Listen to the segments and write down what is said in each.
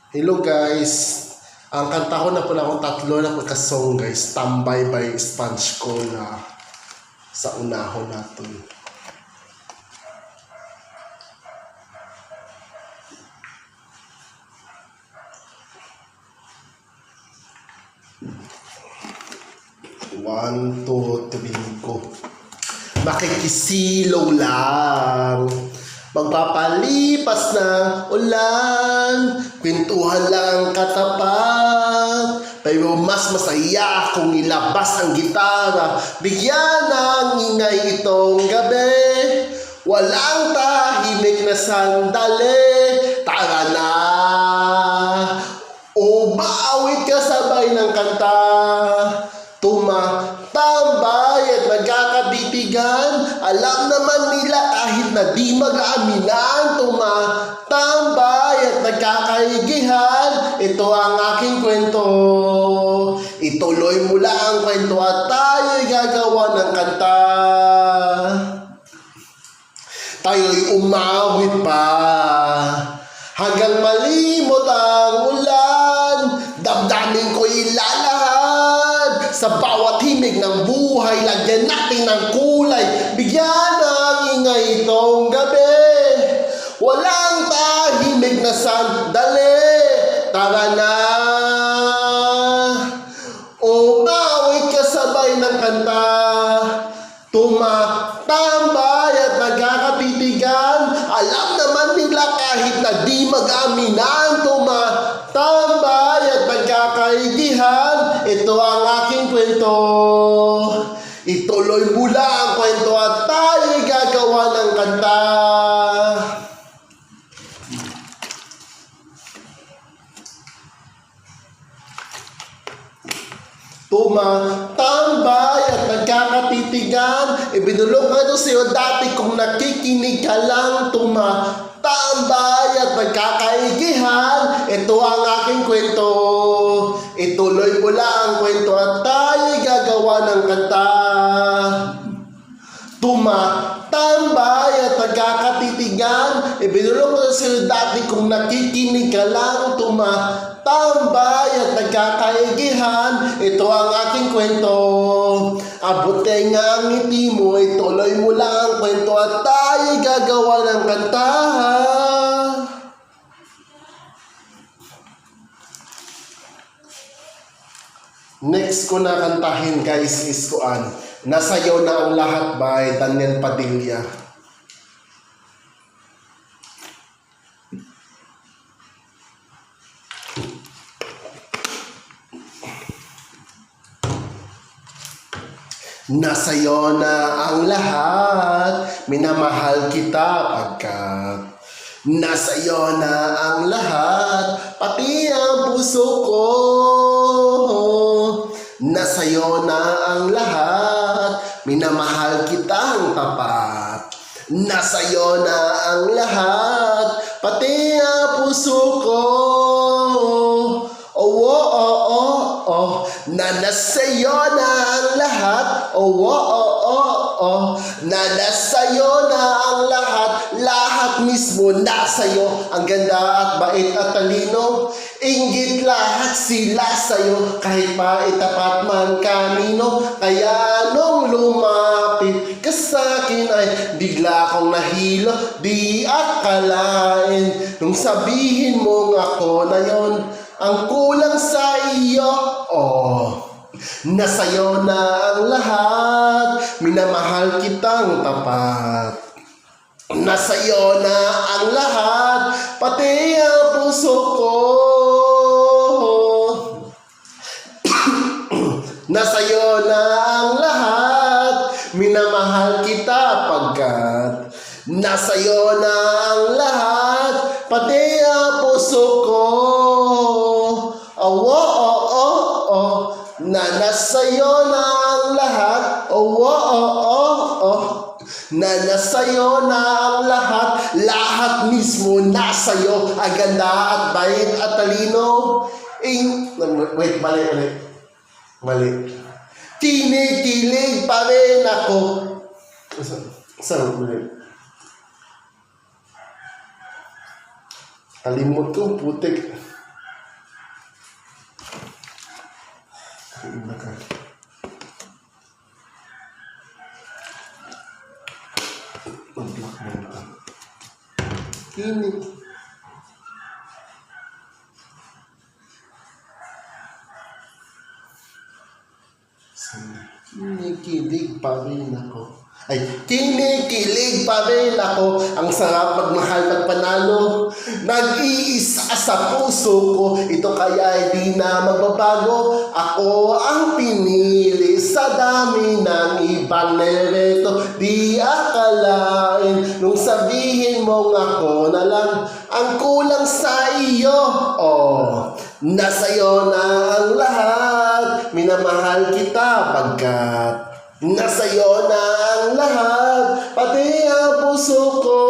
Hello guys, ang kanta ko na po na akong tatlo na pagka-song guys, Tambay by Sponge Cola sa unahon natin. One, two, three, go. Makikisilaw lang, magpapalipas na ulan, kwentuhan lang katapat, pero mas masaya kung ilabas ang gitara, bigyan ng ingay itong gabi, walang tahimik na sandali, tara na, o baawit ka sabay ng kanta, tumatambay at nagkakabitigan, alam naman nila kahit na di mag-aaminan, tumatambay at nagkakaigihan, ito ang aking kwento, ituloy mo lang ang kwento at tayo'y gagawa ng kanta, tayo'y umawit pa hanggang malimot ang ulan, damdamin ko'y ilalahad sa bawat himig ng buhay, lagyan natin ng kulay, bigyan ng ingay itong gabi, walang tahimik na sandali, tara na, umawit ka sabay ng kanta, tumatambay at nagkakabitigan, alam naman nila kahit na di mag-aminan, tumatambay at nagkakaigihan, ito ang aking kwento, ituloy mo lang ang kwento at tayo'y gagawa ng kanta. Tumatambay at nagkakatitigan, ibinulong ano sa'yo dati kung nakikinig ka lang, tumatambay at nagkakaigihan, ito ang aking kwento, ituloy mo lang ang kwento at tayo'y gagawa ng kanta. Tumatambay at nagkakatitigan, ibinulong ano sa'yo dati kung nakikinig ka lang, tumatambay at nagkakaigihan, ito ang aking kwento, abutin nga ang ngiti mo, ituloy mo lang ang kwento at tayo'y gagawa ng kanta. Next ko na kantahin guys is kuan, Nasayaw na ang lahat by Daniel Padilla. Nasa'yo na ang lahat, minamahal kita pagkat nasa'yo na ang lahat, pati ang puso ko. Nasa'yo na ang lahat, minamahal kitang tapat. Nasa'yo na ang lahat, pati ang puso ko. Oh, oh, oh, oh, oh, na nasa'yo na ang lahat. Oh, oh, oh, oh, oh, na nasa'yo na ang lahat. Lahat mismo nasa'yo. Ang ganda at bait at talino. Inggit lahat sila sa'yo. Kahit pa itapat man kanino. Kaya nung lumapit ka sa'kin ay bigla akong nahilo. Di akalain nung sabihin mong ako na yon ang kulang sa iyo, oh, nasa'yo na ang lahat, minamahal kitang tapat. Nasa'yo na ang lahat, pati ang puso ko. Nasa'yo na ang lahat, minamahal kita pagkat nasa'yo na ang lahat, pati ang puso ko. Oh, oh, oh, oh, oh, na nasa'yo na ang lahat. Oh, oh, oh, oh, oh, na nasa'yo na ang lahat. Lahat mismo nasa'yo. Ang ganda at bait at talino. Wait, mali. Kinikilig pa rin ako. Saan? Kalimot ko, putik. Kinikilig pa rin ako. Kinikilig pa rin ako. Ang sarap magmahal pagpanalo. Nag-iisa sa puso ko. Ito kaya hindi na magbabago. Ako ang pinili sa dami ng ibang nereto. Di akalain nung sabihin mong ako na lang ang kulang sa iyo. Nasa'yo na ang lahat. Minamahal kita pagkat nasa'yo na ang lahat, pati ang puso ko.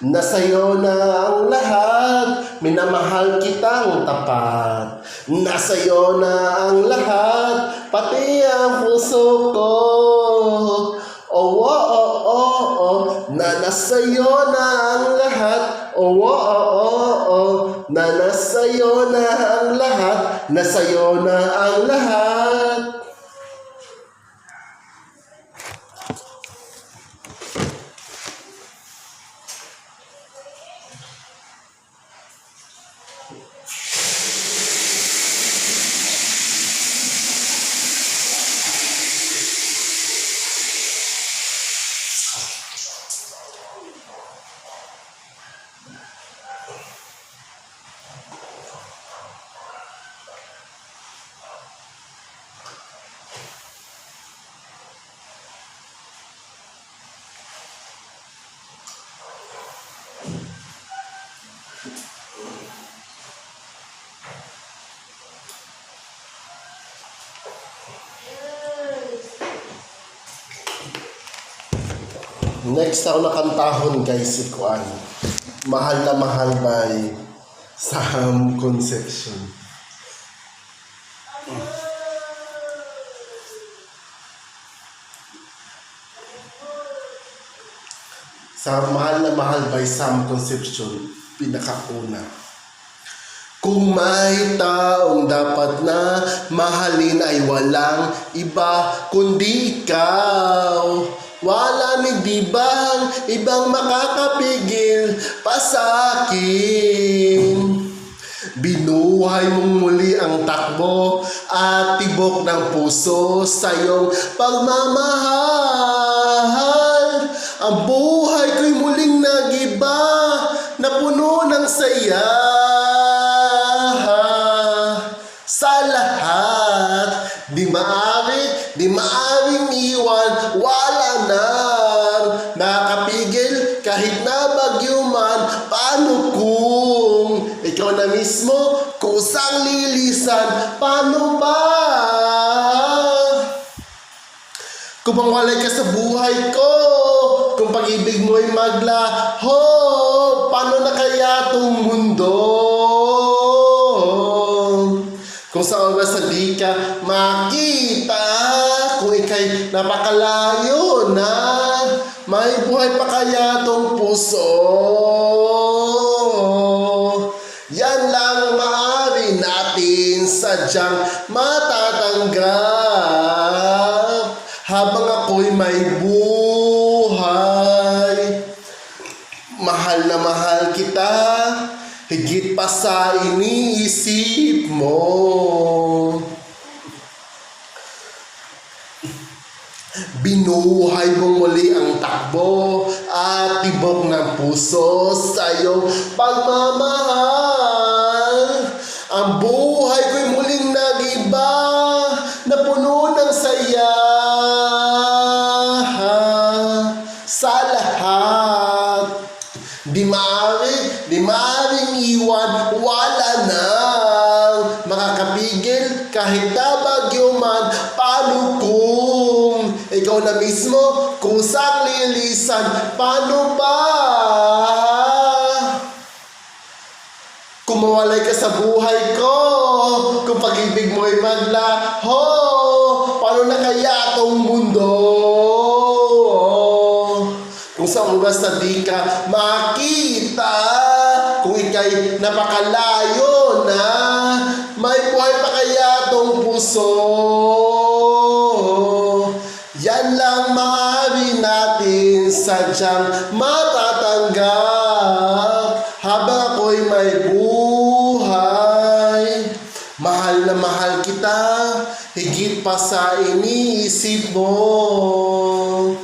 Nasa'yo na ang lahat, minamahal kitang tapat. Nasa'yo na ang lahat, pati ang puso ko. Na nasa'yo na ang lahat. Na nasa'yo na ang lahat. Nasa'yo na ang lahat. Next ako nakantahon guys, si Kuan. Mahal na Mahal by Sam Concepcion. Sa Mahal na Mahal by Sam Concepcion, pinakauna. Kung may taong dapat na mahalin ay walang iba kundi ikaw. Wala di bang ibang makakapigil pa sa akin. Binuhay mong muli ang takbo at tibok ng puso sa iyong pagmamahal. Ang buhay ko'y muling nagiba na puno ng saya. Sa lahat, di maaring iwan, wala nang nakapigil kahit na bagyo man. Paano kung ikaw na mismo kusang lilisan? Paano ba kung mawalay ka sa buhay ko? Kung pag-ibig mo'y maglaho, paano na kaya itong mundo? Kung saan ba sa di ka makita, kung ika'y napakalayo na, may buhay pa kaya itong puso? Yan lang maaari natin sadyang matatanggap habang ako'y may buhay. Mahal na mahal kita, higit pa sa iniisip mo. Binuhay mong muli ang takbo at tibok ng puso sa iyong pagmamahal. Ang buhay ko'y muling nagiba na puno ng saya. Sa lahat, di maaring iwan, wala nang makakapigil kahit na bagyo man. Paano kung ikaw na mismo kusang lilisan? Paano ba kung mawalay ka sa buhay ko? Kung pag-ibig mo ay maglaho, paano na kaya itong mundo? Kung sa oras na di ka makita, kung ika'y napakalayo na, may buhay pa kaya itong puso? Yan lang maaari natin sadyang matatanggap matatanggap habang ako'y may buhay. Mahal na mahal kita, higit pa sa iniisip mo.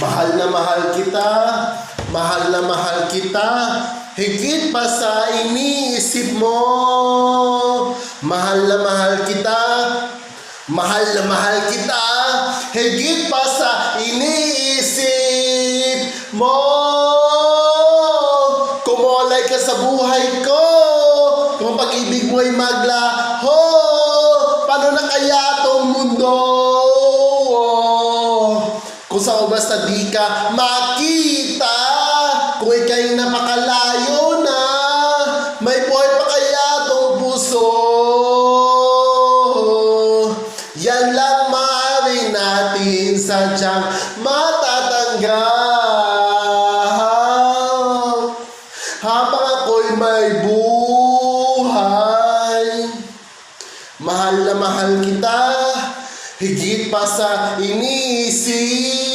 Mahal na mahal kita, mahal na mahal kita, higit pa sa iniisip mo. Mahal na mahal kita, mahal na mahal kita, higit pa sa iniisip mo. Kumolay ka sa buhay ko, kung ang pag-ibig mo'y maglaho, paano na kaya itong mundo? Kung sa basta di ka makita, kung ika'y napakalayo na, may buhay pa kaya itong puso? Yan lang maaari natin sadyang matatanggap habang ako'y may buhay. Mahal na mahal kita, higit pa sa iniisip